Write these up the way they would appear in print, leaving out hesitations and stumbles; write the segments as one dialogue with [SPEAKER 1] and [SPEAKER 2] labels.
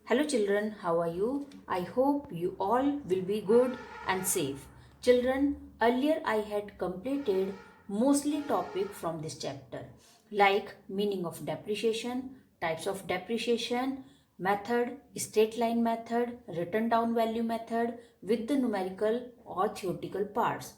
[SPEAKER 1] Hello children, how are you? I hope you all will be good and safe. Children, earlier I had completed mostly topic from this chapter like meaning of depreciation, types of depreciation, method, straight line method, written down value method with the numerical or theoretical parts.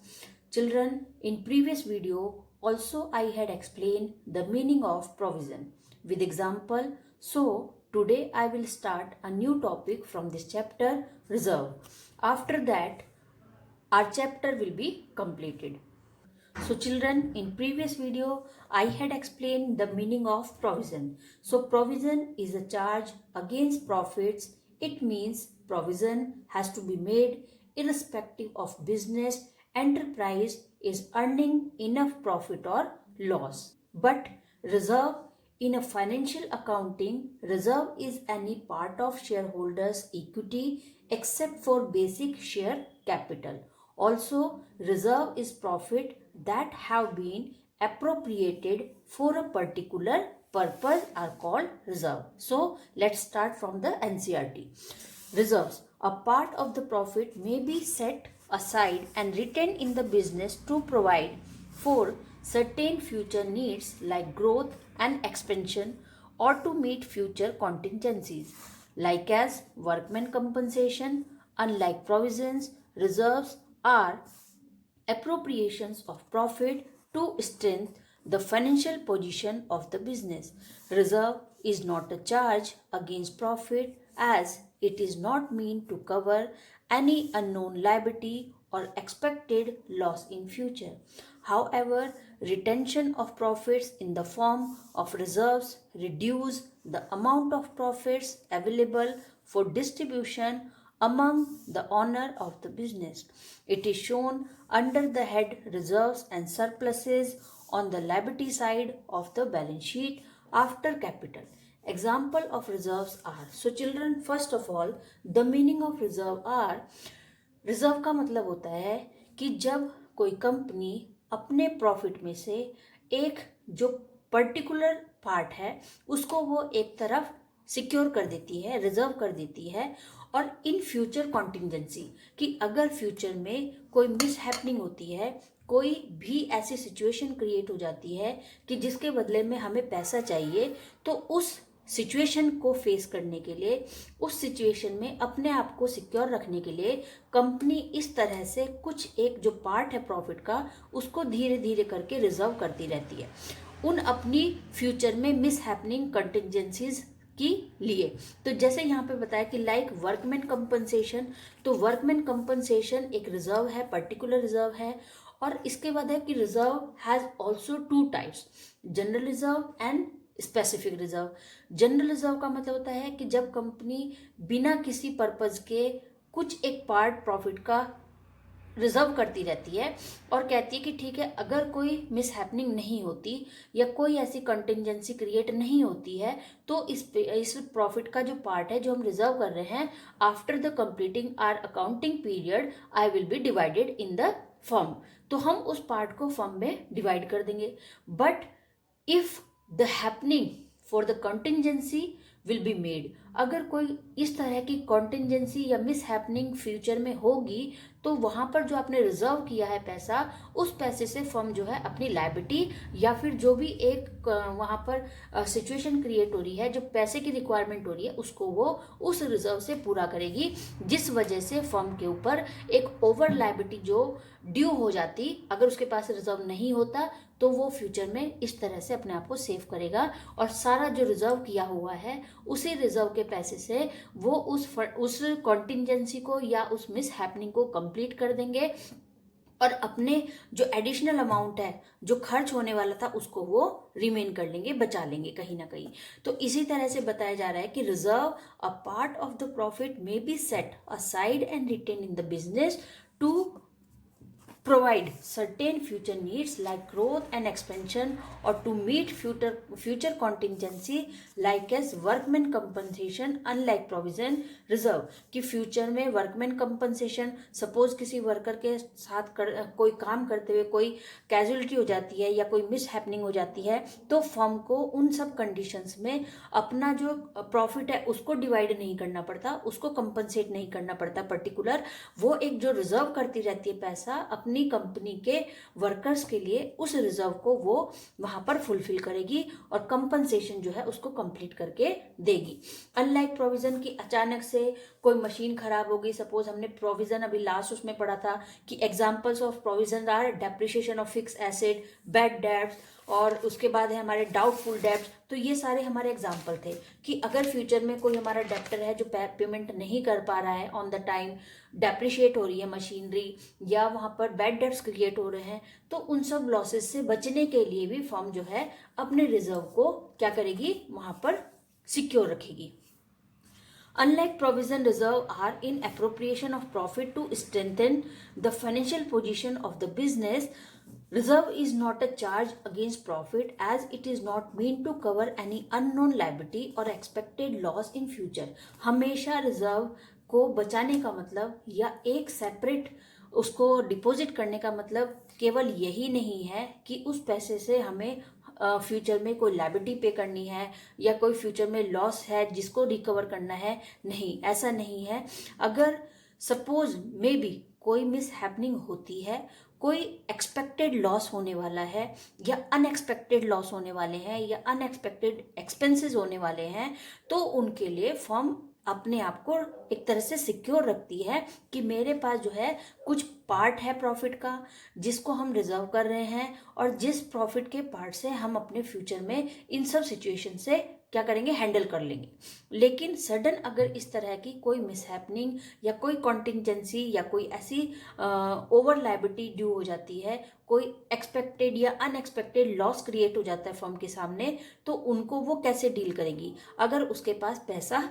[SPEAKER 1] Children, in previous video also I had explained the meaning of provision with example. So today I will start a new topic from this chapter, reserve. After that our chapter will be completed. So children, in previous video I had explained the meaning of provision. So provision is a charge against profits. It means provision has to be made irrespective of business enterprise is earning enough profit or loss. But reserve in a financial accounting, reserve is any part of shareholders' equity except for basic share capital. Also, reserve is profit that have been appropriated for a particular purpose are called reserve. So, let's start from the NCERT. Reserves. A part of the profit may be set aside and retained in the business to provide for certain future needs like growth and expansion or to meet future contingencies like as workman compensation. Unlike provisions, reserves are appropriations of profit to strengthen the financial position of the business. Reserve is not a charge against profit as it is not meant to cover any unknown liability or expected loss in future. However, retention of profits in the form of reserves reduce the amount of profits available for distribution among the owner of the business. It is shown under the head reserves and surpluses on the liability side of the balance sheet after capital. Example of reserves are, so children, first of all the meaning of reserve are, reserve का मतलब होता है कि जब कोई company अपने profit में से एक जो पर्टिकुलर पार्ट है उसको वो एक तरफ सिक्योर कर देती है, रिजर्व कर देती है, और इन फ्यूचर कॉन्टिजेंसी कि अगर फ्यूचर में कोई मिस हैपनिंग होती है, कोई भी ऐसी सिचुएशन क्रिएट हो जाती है कि जिसके बदले में हमें पैसा चाहिए, तो उस सिचुएशन को फेस करने के लिए, उस सिचुएशन में अपने आप को सिक्योर रखने के लिए कंपनी इस तरह से कुछ एक जो पार्ट है प्रॉफिट का उसको धीरे धीरे करके रिजर्व करती रहती है उन अपनी फ्यूचर में मिस हैपनिंग कंटिजेंसीज की लिए। तो जैसे यहाँ पे बताया कि लाइक वर्कमैन कंपनसेशन, तो वर्कमैन कंपनसेशन एक रिजर्व है, पर्टिकुलर रिजर्व है। और इसके बाद है कि reserve has also to types, general reserve and specific reserve. General reserve का मतलब होता है कि जब कंपनी बिना किसी पर्पज के कुछ एक पार्ट प्रॉफिट का रिजर्व करती रहती है और कहती है कि ठीक है, अगर कोई मिस हैपनिंग नहीं होती या कोई ऐसी कंटिजेंसी क्रिएट नहीं होती है तो इस प्रॉफिट का जो पार्ट है जो हम रिजर्व कर रहे हैं, after the completing our accounting period I will be divided in the firm, तो हम उस पार्ट को फर्म में डिवाइड कर देंगे। But if the happening for the contingency will be made, अगर कोई इस तरह की कॉन्टिजेंसी या मिस हैपनिंग फ्यूचर में होगी तो वहां पर जो आपने रिजर्व किया है पैसा, उस पैसे से फर्म जो है अपनी लायबिलिटी या फिर जो भी एक वहां पर सिचुएशन क्रिएट हो रही है, जो पैसे की रिक्वायरमेंट हो रही है, उसको वो उस रिजर्व से पूरा करेगी, जिस वजह से फर्म के ऊपर एक ओवर लायबिलिटी जो ड्यू हो जाती अगर उसके पास रिजर्व नहीं होता, तो वो फ्यूचर में इस तरह से अपने आप को सेव करेगा और सारा जो रिजर्व किया हुआ है उसी रिजर्व के पैसे से वो उस कॉन्टिजेंसी को या उस मिस हैपनिंग को कंप्लीट कर देंगे और अपने जो एडिशनल अमाउंट है जो खर्च होने वाला था उसको वो रिमेन कर लेंगे, बचा लेंगे कहीं ना कहीं। तो इसी तरह से बताया जा रहा है कि reserve a part of the profit may be set aside and retain in the business to provide certain future needs like growth and expansion, or to meet future contingency like as workman compensation, unlike provision reserve. कि future में workman compensation, suppose किसी worker के साथ कोई काम करते हुए कोई कैजुअलिटी हो जाती है या कोई मिस हैपनिंग हो जाती है, तो फर्म को उन सब कंडीशंस में अपना जो प्रॉफिट है उसको डिवाइड नहीं करना पड़ता, उसको कंपनसेट नहीं करना पड़ता पर्टिकुलर, वो एक जो रिजर्व करती रहती है पैसा अपनी कंपनी के वर्कर्स के लिए, उस रिजर्व को वो वहां पर फुलफिल करेगी और कंपनसेशन जो है उसको कंप्लीट करके देगी। अनलाइक प्रोविजन की अचानक से कोई मशीन खराब हो गई, सपोज हमने प्रोविजन अभी लास्ट उसमें पढ़ा था कि examples of provision are depreciation of fix asset, bad debts, और उसके बाद है हमारे डाउटफुल डेब्ट्स। तो ये सारे हमारे एग्जाम्पल थे कि अगर फ्यूचर में कोई हमारा डेप्टर है जो पेमेंट नहीं कर पा रहा है ऑन द टाइम, डेप्रिशिएट हो रही है मशीनरी, या वहाँ पर बैड डेब्ट्स क्रिएट हो रहे हैं, तो उन सब लॉसेस से बचने के लिए भी फर्म जो है अपने रिजर्व को क्या करेगी, वहाँ पर सिक्योर रखेगी। Unlike provision, reserve are in appropriation of profit to strengthen the financial position of the business. Reserve is not a charge against profit as it is not meant to cover any unknown liability or expected loss in future. हमेशा reserve को बचाने का मतलब या एक separate उसको deposit करने का मतलब केवल यही नहीं है कि उस पैसे से हमें फ्यूचर में कोई लायबिलिटी पे करनी है या कोई फ्यूचर में लॉस है जिसको रिकवर करना है, नहीं, ऐसा नहीं है। अगर सपोज मे बी कोई मिस हैपनिंग होती है, कोई एक्सपेक्टेड लॉस होने वाला है या अनएक्सपेक्टेड लॉस होने वाले हैं या अनएक्सपेक्टेड एक्सपेंसेस होने वाले हैं, तो उनके लिए फर्म अपने आप को एक तरह से सिक्योर रखती है कि मेरे पास जो है कुछ पार्ट है प्रॉफिट का जिसको हम रिजर्व कर रहे हैं, और जिस प्रॉफिट के पार्ट से हम अपने फ्यूचर में इन सब सिचुएशन से क्या करेंगे, हैंडल कर लेंगे। लेकिन सडन अगर इस तरह की कोई मिसहैपनिंग या कोई कॉन्टिंजेंसी या कोई ऐसी ओवर लायबिलिटी ड्यू हो जाती है, कोई एक्सपेक्टेड या अनएक्सपेक्टेड लॉस क्रिएट हो जाता है फर्म के सामने, तो उनको वो कैसे डील करेगी अगर उसके पास पैसा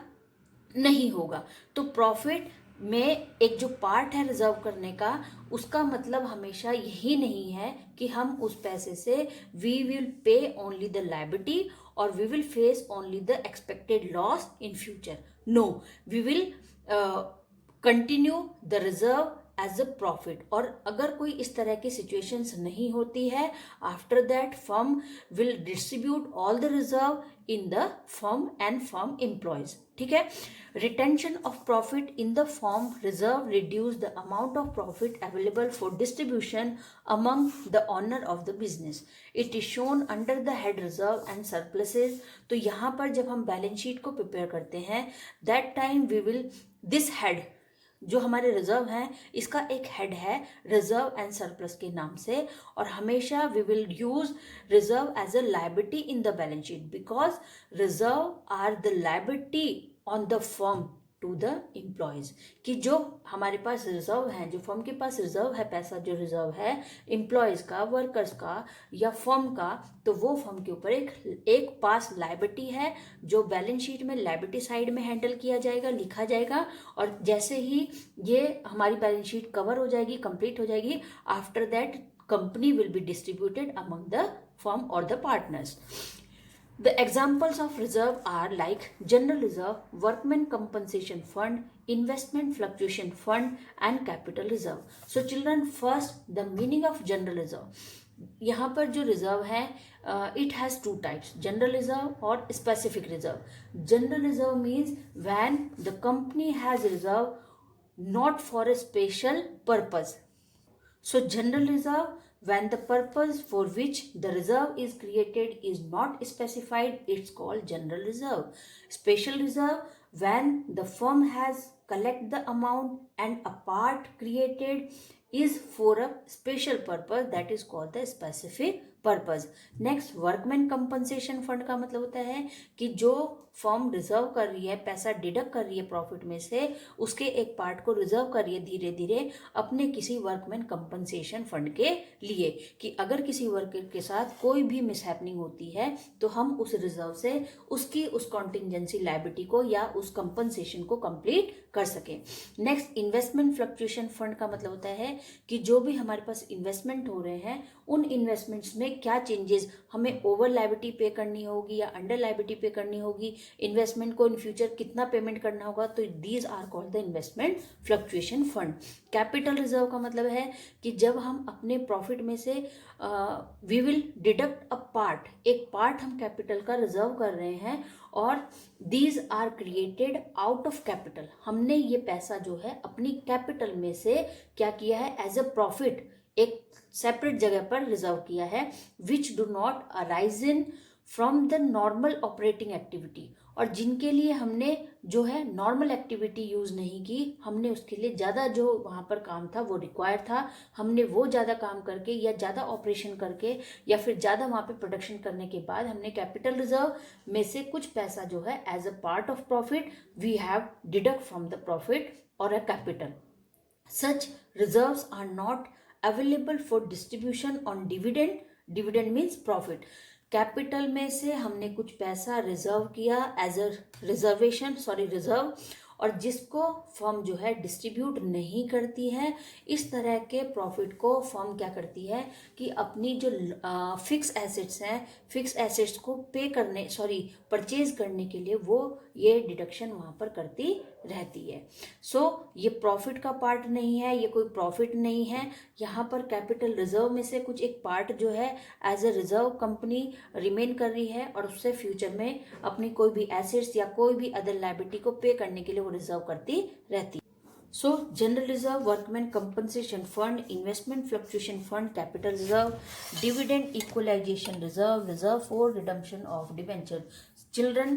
[SPEAKER 1] नहीं होगा। तो प्रॉफिट में एक जो पार्ट है रिजर्व करने का, उसका मतलब हमेशा यही नहीं है कि हम उस पैसे से we will pay only the liability और we will face only the expected loss in future. No, we will continue the reserve as a profit. और अगर कोई इस तरह की सिचुएशंस नहीं होती है, after that firm will distribute all the reserve in the firm and firm employees. ठीक है। Retention of profit in the form reserve reduce the amount of profit available for distribution among the owner of the business. It is shown under the head reserve and surpluses. तो यहाँ पर जब हम balance sheet को prepare करते हैं, that time we will this head जो हमारे रिजर्व हैं, इसका एक हेड है रिजर्व एंड सरप्लस के नाम से, और हमेशा we will use reserve as a liability in the balance sheet because reserve are the liability on the firm to the employees. कि जो हमारे पास रिजर्व है, जो फर्म के पास रिजर्व है, पैसा जो रिजर्व है एम्प्लॉयज का, वर्कर्स का या फर्म का, तो वो फर्म के ऊपर एक पास लायबिलिटी है जो बैलेंस शीट में लायबिलिटी साइड में हैंडल किया जाएगा, लिखा जाएगा। और जैसे ही ये हमारी बैलेंस शीट कवर हो जाएगी, कंप्लीट हो जाएगी, after that company will be distributed among the firm और the partners. The examples of reserve are like general reserve, workmen compensation fund, investment fluctuation fund and capital reserve. So children, first the meaning of general reserve. यहाँ पर जो reserve है, it has two types, general reserve और specific reserve. General reserve means when the company has reserve not for a special purpose. So general reserve, when the purpose for which the reserve is created is not specified, it's called general reserve. Special reserve, when the firm has collect the amount and a part created is for a special purpose, that is called the specific purpose. Next, workman compensation fund का मतलब होता है कि जो firm reserve कर रही है, पैसा डिडक्ट कर रही है प्रॉफिट में से, उसके एक पार्ट को रिजर्व कर रही है धीरे धीरे अपने किसी वर्कमैन कंपनसेशन फंड के लिए, कि अगर किसी वर्कर के साथ कोई भी मिसहैपनिंग होती है तो हम उस रिजर्व से उसकी उस कॉन्टिजेंसी लायबिलिटी को या उस कंपनसेशन को कंप्लीट कर सके। नेक्स्ट, इन्वेस्टमेंट फ्लक्चुएशन फंड का मतलब होता है कि जो भी हमारे पास इन्वेस्टमेंट हो रहे हैं उन इन्वेस्टमेंट्स में क्या चेंजेस, हमें ओवर लायबिलिटी पे करनी होगी या अंडर लायबिलिटी पे करनी होगी, इन्वेस्टमेंट को इन फ्यूचर कितना पेमेंट करना होगा, तो these are called the investment fluctuation fund. Capital reserve का मतलब है कि जब हम अपने प्रॉफिट में से we will deduct a part, एक पार्ट हम कैपिटल का रिजर्व कर रहे हैं और these are created out of capital, हमने ये पैसा जो है अपनी कैपिटल में से क्या किया है, एज अ प्रॉफिट एक सेपरेट जगह पर रिजर्व किया है, which do not arise in from the normal operating activity, और जिनके लिए हमने जो है नॉर्मल एक्टिविटी यूज नहीं की, हमने उसके लिए ज़्यादा जो वहाँ पर काम था वो रिक्वायर था, हमने वो ज़्यादा काम करके या ज़्यादा ऑपरेशन करके या फिर ज़्यादा वहाँ पे प्रोडक्शन करने के बाद हमने कैपिटल रिजर्व में से कुछ पैसा जो है as a part of profit we have deduct from the profit और a capital. Such reserves are not available for distribution on dividend, dividend means profit. Capital में से हमने कुछ पैसा रिजर्व किया एज अ रिजर्व, और जिसको फर्म जो है डिस्ट्रीब्यूट नहीं करती है, इस तरह के प्रॉफिट को फर्म क्या करती है कि अपनी जो फिक्स एसेट्स हैं, फिक्स एसेट्स को परचेज करने के लिए वो ये डिडक्शन वहाँ पर करती रहती है। सो ये प्रॉफिट का पार्ट नहीं है, ये कोई प्रॉफिट नहीं है, यहाँ पर कैपिटल रिजर्व में से कुछ एक पार्ट जो है as a reserve company remain कर रही है और उससे फ्यूचर में अपनी कोई भी एसेट्स या कोई भी अदर लायबिलिटी को पे करने के लिए वो रिजर्व करती रहती है। So general reserve, workman compensation fund, investment fluctuation fund, capital reserve, dividend equalisation reserve, reserve for redemption of debenture. Children,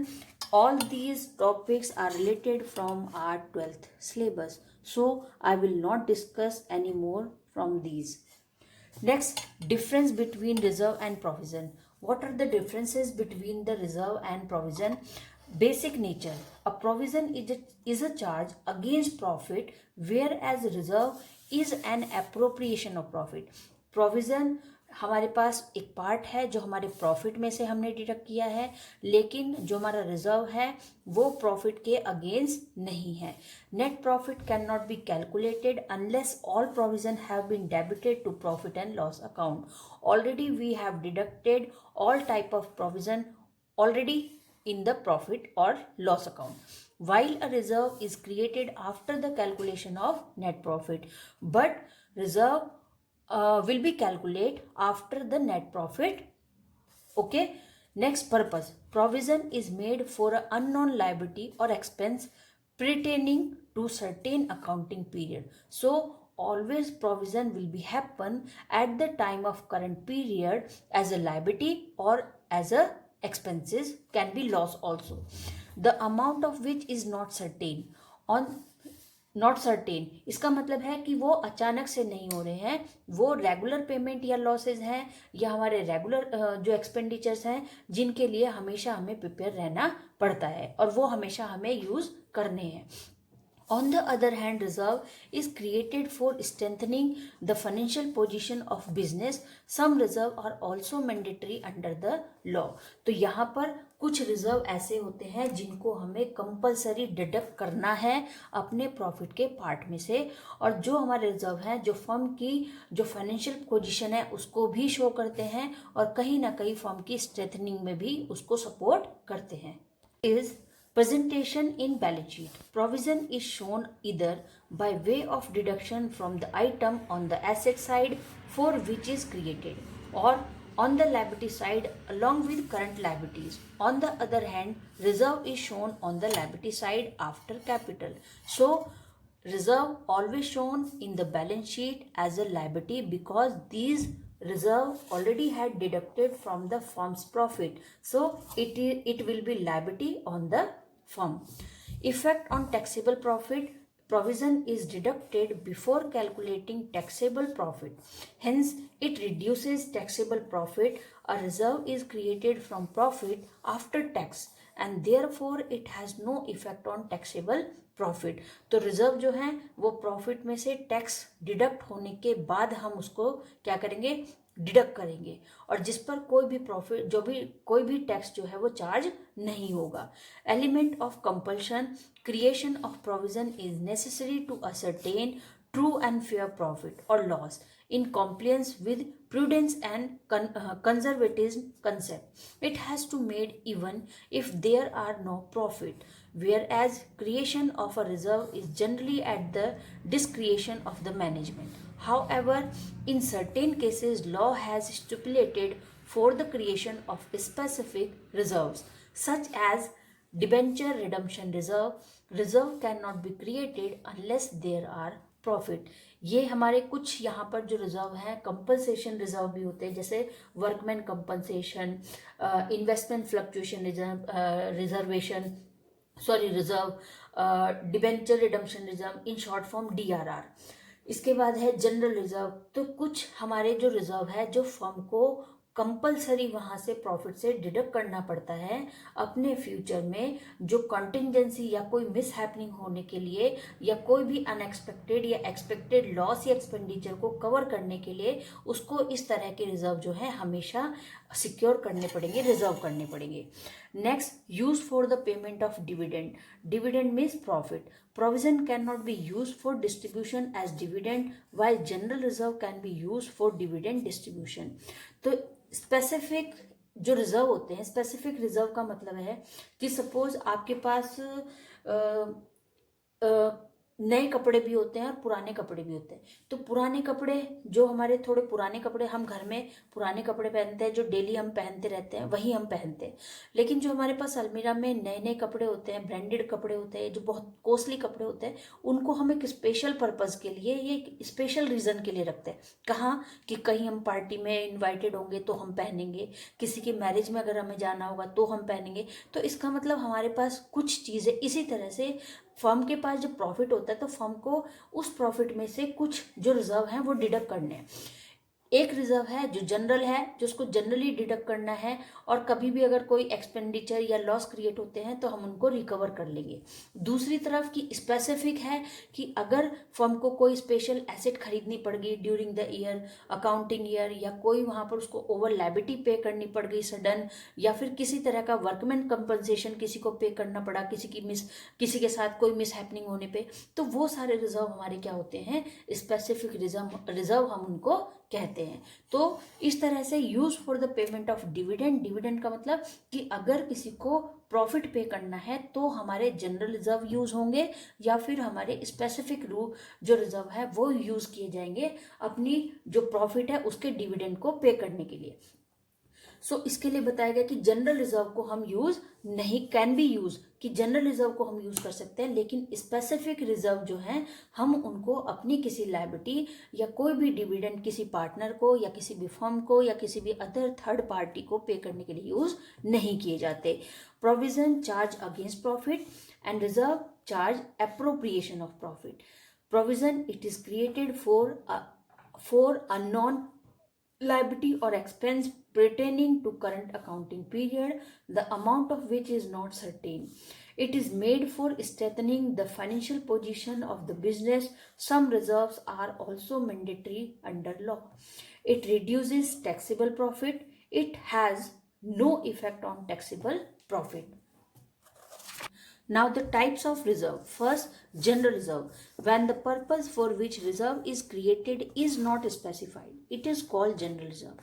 [SPEAKER 1] all these topics are related from our 12th syllabus, so I will not discuss any more from these. Next, difference between reserve and provision. What are the differences between the reserve and provision? Basic nature. A provision is a charge against profit, whereas reserve is an appropriation of profit. Provision हमारे पास एक part है जो हमारे profit में से हमने deduct किया है, लेकिन जो हमारा रिजर्व है वो प्रॉफिट के अगेंस्ट नहीं है। Net profit can not be calculated unless all provision have been debited to profit and loss account. Already we have deducted all type of provision already in the profit or loss account, while a reserve is created after the calculation of net profit, but reserve will be calculated after the net profit. Okay. Next, purpose. Provision is made for an unknown liability or expense pertaining to certain accounting period. So always provision will be happen at the time of current period as a liability or as a expenses, can be loss also, the amount of which is not certain on not certain. इसका मतलब है कि वो अचानक से नहीं हो रहे हैं, वो रेगुलर पेमेंट या लॉसेज हैं या हमारे रेगुलर जो एक्सपेंडिचर्स हैं जिनके लिए हमेशा हमें प्रिपेयर रहना पड़ता है और वो हमेशा हमें यूज करने हैं। On the other hand, reserve is created for strengthening the financial position of business. Some reserve are also mandatory under the law. तो यहाँ पर कुछ रिजर्व ऐसे होते हैं जिनको हमें कंपलसरी डिडक्ट करना है अपने प्रॉफिट के पार्ट में से, और जो हमारे रिजर्व हैं जो फर्म की जो फाइनेंशियल पोजीशन है उसको भी शो करते हैं और कहीं ना कहीं फर्म की स्ट्रेंथनिंग में भी उसको सपोर्ट करते हैं। Is Presentation in balance sheet. Provision is shown either by way of deduction from the item on the asset side for which is created, or on the liability side along with current liabilities. On the other hand, reserve is shown on the liability side after capital. So, reserve always shown in the balance sheet as a liability because these reserve already had deducted from the firm's profit, so it will be liability on the firm. Effect on taxable profit. provision is deducted before calculating taxable profit. Hence, it reduces taxable profit. A reserve is created from profit after tax and therefore it has no effect on taxable profit. तो reserve जो है वो profit में से tax deduct होने के बाद हम उसको क्या करेंगे, डिडक्ट करेंगे, और जिस पर कोई भी प्रॉफिट कोई भी टैक्स जो है वो चार्ज नहीं होगा. Element of compulsion, creation of provision is necessary to ascertain true and fair profit or loss in compliance with prudence and conservatism concept. It has to made even if there are no profit, whereas creation of a reserve is generally at the discretion of the management. However, in certain cases law has stipulated for the creation of specific reserves such as debenture redemption reserve. Reserve cannot be created unless there are profit. ये हमारे कुछ यहाँ पर जो reserve हैं, compensation reserve भी होते हैं, जैसे workman compensation, investment fluctuation reservation reserve, debenture redemption reserve, in short form DRR. इसके बाद है जनरल रिजर्व. तो कुछ हमारे जो रिजर्व है जो फर्म को कंपलसरी वहाँ से प्रॉफिट से डिडक्ट करना पड़ता है अपने फ्यूचर में, जो कॉन्टिंजेंसी या कोई मिस हैपनिंग होने के लिए या कोई भी अनएक्सपेक्टेड या एक्सपेक्टेड लॉस या एक्सपेंडिचर को कवर करने के लिए उसको इस तरह के रिजर्व जो है हमेशा सिक्योर करने पड़ेंगे, रिजर्व करने पड़ेंगे. Next, use for the payment of dividend. Dividend means profit. Provision cannot be used for distribution as dividend, while general reserve can be used for dividend distribution. तो स्पेसिफिक जो reserve होते हैं, specific reserve का मतलब है कि suppose आपके पास नए कपड़े भी होते हैं और पुराने कपड़े भी होते हैं. तो पुराने कपड़े जो हमारे थोड़े पुराने कपड़े, हम घर में पुराने कपड़े पहनते हैं जो डेली हम पहनते रहते हैं, वही हम पहनते हैं. लेकिन जो हमारे पास अलमीरा में नए नए कपड़े होते हैं, ब्रांडेड कपड़े होते हैं, जो बहुत कॉस्टली कपड़े होते हैं, उनको हम एक स्पेशल पर्पज़ के लिए, ये स्पेशल रीज़न के लिए रखते हैं. कहाँ कि कहीं हम पार्टी में इन्वाइटेड होंगे तो हम पहनेंगे, किसी के मैरिज में अगर हमें जाना होगा तो हम पहनेंगे. तो इसका मतलब हमारे पास कुछ चीज़ें, इसी तरह से फर्म के पास जब प्रॉफिट होता है तो फर्म को उस प्रॉफिट में से कुछ जो रिजर्व हैं वो डिडक्ट करने हैं. एक रिजर्व है जो जनरल है, जो उसको जनरली डिडक्ट करना है, और कभी भी अगर कोई एक्सपेंडिचर या लॉस क्रिएट होते हैं तो हम उनको रिकवर कर लेंगे. दूसरी तरफ की स्पेसिफिक है कि अगर फर्म को कोई स्पेशल एसेट खरीदनी पड़ गई during the year, accounting year, या कोई वहाँ पर उसको ओवर लायबिलिटी पे करनी पड़ गई सडन, या फिर किसी तरह का वर्कमैन कंपनसेशन किसी को पे करना पड़ा, किसी के साथ कोई मिस हैपनिंग होने पे, तो वो सारे रिजर्व हमारे क्या होते हैं, स्पेसिफिक रिजर्व हम उनको कहते हैं. तो इस तरह से use for the payment of dividend. Dividend का मतलब कि अगर किसी को प्रॉफिट पे करना है तो हमारे जनरल रिजर्व यूज होंगे, या फिर हमारे स्पेसिफिक जो रिजर्व है वो यूज किए जाएंगे अपनी जो प्रॉफिट है उसके डिविडेंड को पे करने के लिए. इसके लिए बताया गया कि जनरल रिजर्व को हम यूज नहीं, कैन बी यूज, कि जनरल रिजर्व को हम यूज कर सकते हैं, लेकिन स्पेसिफिक रिजर्व जो हैं हम उनको अपनी किसी लायबिलिटी या कोई भी डिविडेंड किसी पार्टनर को या किसी भी फर्म को या किसी भी अदर थर्ड पार्टी को पे करने के लिए यूज नहीं किए जाते. Provision charge against profit and reserve charge appropriation of profit. Provision it is created for a non liability or expense pertaining to current accounting period, the amount of which is not certain. It is made for strengthening the financial position of the business. Some reserves are also mandatory under law. It reduces taxable profit. It has no effect on taxable profit. Now the types of reserve. First, general reserve. When the purpose for which reserve is created is not specified, it is called general reserve.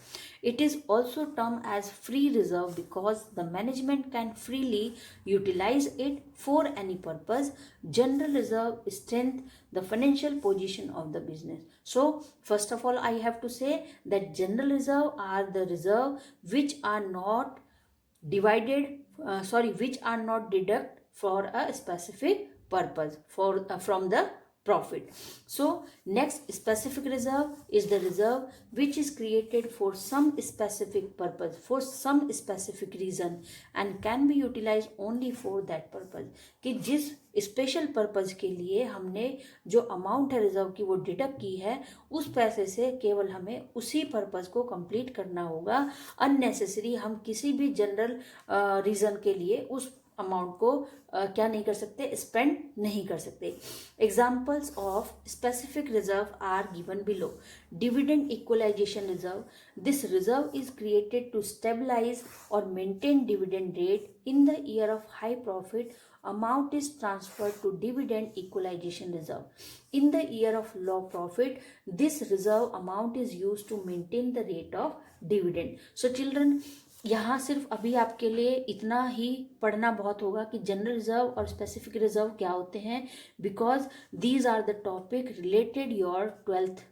[SPEAKER 1] It is also termed as free reserve because the management can freely utilize it for any purpose. General reserve strengthens the financial position of the business. So, first of all, I have to say that general reserve are the reserve which are not which are not deducted for a specific purpose from the profit. So next, specific reserve is the reserve which is created for some specific purpose, for some specific reason, and can be utilized only for that purpose. कि जिस special purpose के लिए हमने जो amount है reserve की वो deduct की है, उस पैसे से केवल हमें उसी पर्पज को कंप्लीट करना होगा. अननेसेसरी हम किसी भी जनरल रीजन के लिए उस अमाउंट को क्या नहीं कर सकते, स्पेंड नहीं कर सकते. Examples of specific reserve are given below. Dividend equalisation reserve. This reserve is created to stabilise और maintain dividend rate in the year of high profit. Amount is transferred to dividend equalization reserve. In the year of low profit, this reserve amount is used to maintain the rate of dividend. So children, यहाँ सिर्फ अभी आपके लिए इतना ही पढ़ना बहुत होगा कि जनरल रिजर्व और स्पेसिफिक रिजर्व क्या होते हैं, because these are the topic related your 12th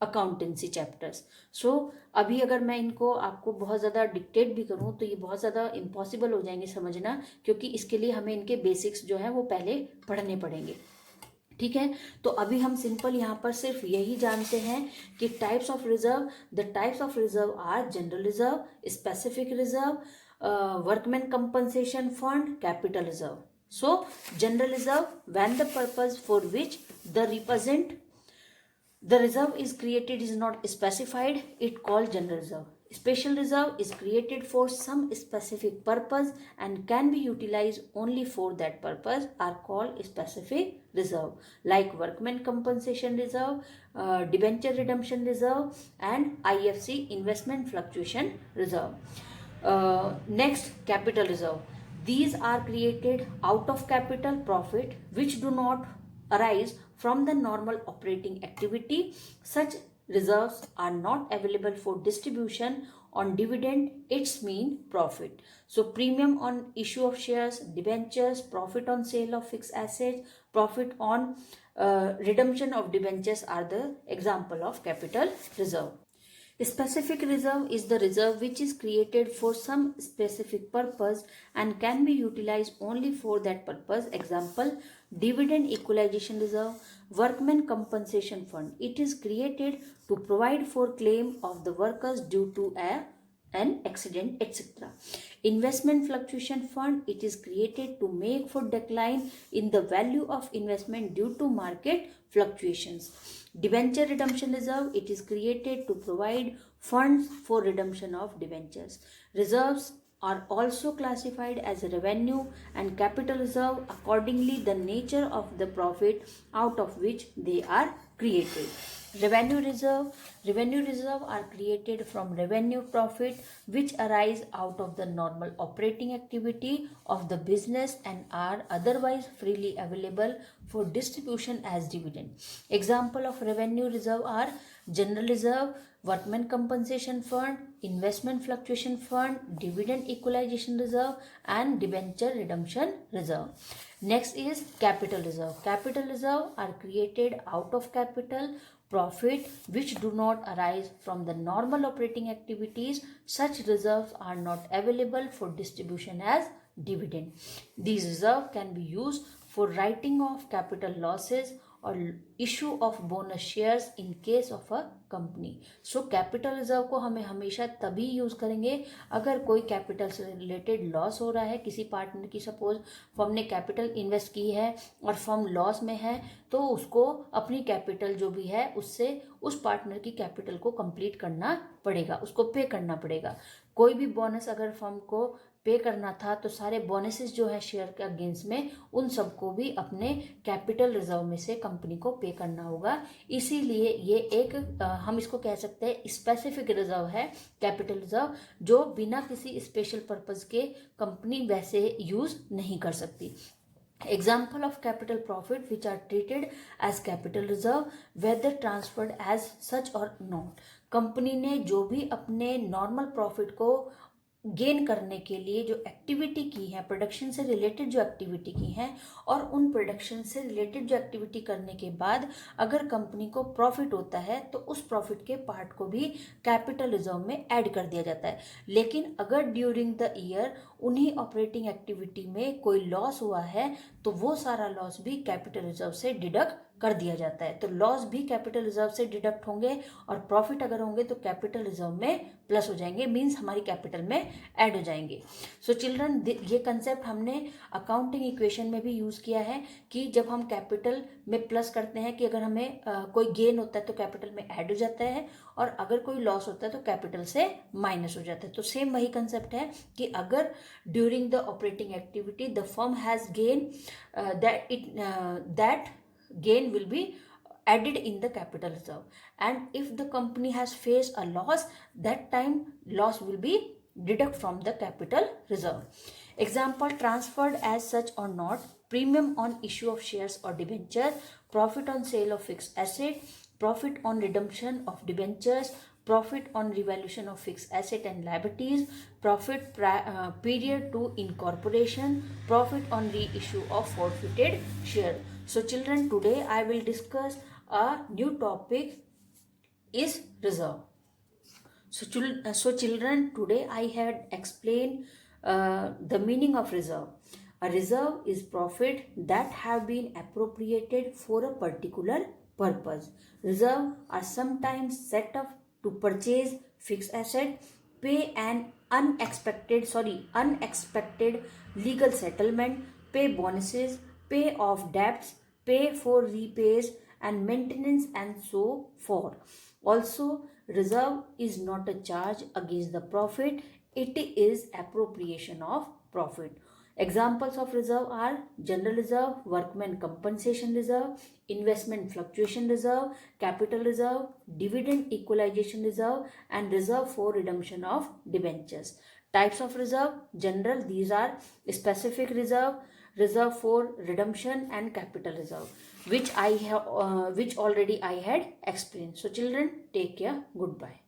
[SPEAKER 1] accountancy chapters. So अभी अगर मैं इनको आपको बहुत ज़्यादा डिक्टेट भी करूँ तो ये बहुत ज़्यादा इम्पॉसिबल हो जाएंगे समझना, क्योंकि इसके लिए हमें इनके बेसिक्स जो है वो पहले पढ़ने पड़ेंगे. ठीक है, तो अभी हम सिंपल यहाँ पर सिर्फ यही जानते हैं कि types of reserve. The types of reserve are general reserve, specific reserve, workman compensation fund, capital reserve. So general reserve, when the purpose for which the reserve is created is not specified, it called general reserve. Special reserve is created for some specific purpose and can be utilized only for that purpose, are called specific reserve, like workman compensation reserve, debenture redemption reserve, and IFC investment fluctuation reserve. Next, capital reserve. These are created out of capital profit which do not arise from the normal operating activity. Such reserves are not available for distribution on dividend, its mean profit. So premium on issue of shares, debentures, profit on sale of fixed assets, profit on redemption of debentures are the example of capital reserve. Specific reserve is the reserve which is created for some specific purpose and can be utilized only for that purpose. Example, dividend equalization reserve, workman compensation fund. It is created to provide for claim of the workers due to an accident, etc. Investment fluctuation fund. It is created to make for decline in the value of investment due to market fluctuations. Debenture redemption reserve. It is created to provide funds for redemption of debentures. Reserves are also classified as revenue and capital reserve accordingly the nature of the profit out of which they are created. Revenue reserve are created from revenue profit which arise out of the normal operating activity of the business and are otherwise freely available for distribution as dividend. Example of revenue reserve are general reserve, workman compensation fund, investment fluctuation fund, dividend equalization reserve, and debenture redemption reserve. Next is capital reserve. Capital reserve are created out of capital profit which do not arise from the normal operating activities. Such reserves are not available for distribution as dividend. These reserves can be used for writing off capital losses और issue of bonus shares in case of a company. So capital reserve को हमें हमेशा तभी use करेंगे अगर कोई capital से related loss हो रहा है. किसी पार्टनर की सपोज फर्म ने कैपिटल इन्वेस्ट की है और फर्म लॉस में है, तो उसको अपनी कैपिटल जो भी है उससे उस पार्टनर की कैपिटल को कंप्लीट करना पड़ेगा, उसको पे करना पड़ेगा. कोई भी बोनस अगर फर्म को पे करना था तो सारे बोनसेस जो है शेयर के अगेंस्ट में उन सबको भी अपने कैपिटल रिजर्व में से कंपनी को पे करना होगा. इसीलिए ये एक हम इसको कह सकते हैं स्पेसिफिक रिजर्व है, कैपिटल रिजर्व, जो बिना किसी स्पेशल पर्पस के कंपनी वैसे यूज नहीं कर सकती. Example of capital profit which are treated as capital reserve whether transferred as such or not. Company ने जो भी अपने नॉर्मल प्रॉफिट को गेन करने के लिए जो एक्टिविटी की है, प्रोडक्शन से रिलेटेड जो एक्टिविटी की है, और उन प्रोडक्शन से रिलेटेड जो एक्टिविटी करने के बाद अगर कंपनी को प्रॉफिट होता है तो उस प्रॉफिट के पार्ट को भी कैपिटल रिजर्व में ऐड कर दिया जाता है। लेकिन अगर ड्यूरिंग द ईयर उन्हीं ऑपरेटिंग एक्टिविटी में कोई लॉस हुआ है तो वो सारा लॉस भी कैपिटल रिजर्व से डिडक्ट कर दिया जाता है। तो लॉस भी कैपिटल रिजर्व से डिडक्ट होंगे और प्रॉफिट अगर होंगे तो कैपिटल रिजर्व में प्लस हो जाएंगे, मीन्स हमारी कैपिटल में ऐड हो जाएंगे। सो चिल्ड्रन, ये कंसेप्ट हमने अकाउंटिंग इक्वेशन में भी यूज़ किया है कि जब हम कैपिटल में प्लस करते हैं कि अगर हमें कोई गेन होता है तो कैपिटल में ऐड हो जाता है, और अगर कोई लॉस होता है तो कैपिटल से माइनस हो जाता है। तो सेम वही कंसेप्ट है कि अगर during the operating activity the firm has gain, that gain will be added in the capital reserve, and if the company has faced a loss, that time loss will be deduct from the capital reserve. Example: transferred as such or not, premium on issue of shares or debenture, profit on sale of fixed asset, profit on redemption of debentures, profit on revaluation of fixed asset and liabilities, profit period to incorporation, profit on reissue of forfeited share. So children, today I will discuss a new topic is reserve. So children, today I had explained the meaning of reserve. A reserve is profit that have been appropriated for a particular purpose. Reserve are sometimes set up to purchase fixed asset, pay an unexpected legal settlement, pay bonuses, pay off debts, pay for repays and maintenance, and so forth. Also, reserve is not a charge against the profit, it is appropriation of profit. Examples of reserve are general reserve, workman compensation reserve, investment fluctuation reserve, capital reserve, dividend equalization reserve, and reserve for redemption of debentures. Types of reserve: general, these are specific reserve, reserve for redemption, and capital reserve, which already I had explained. So children, take care. Goodbye.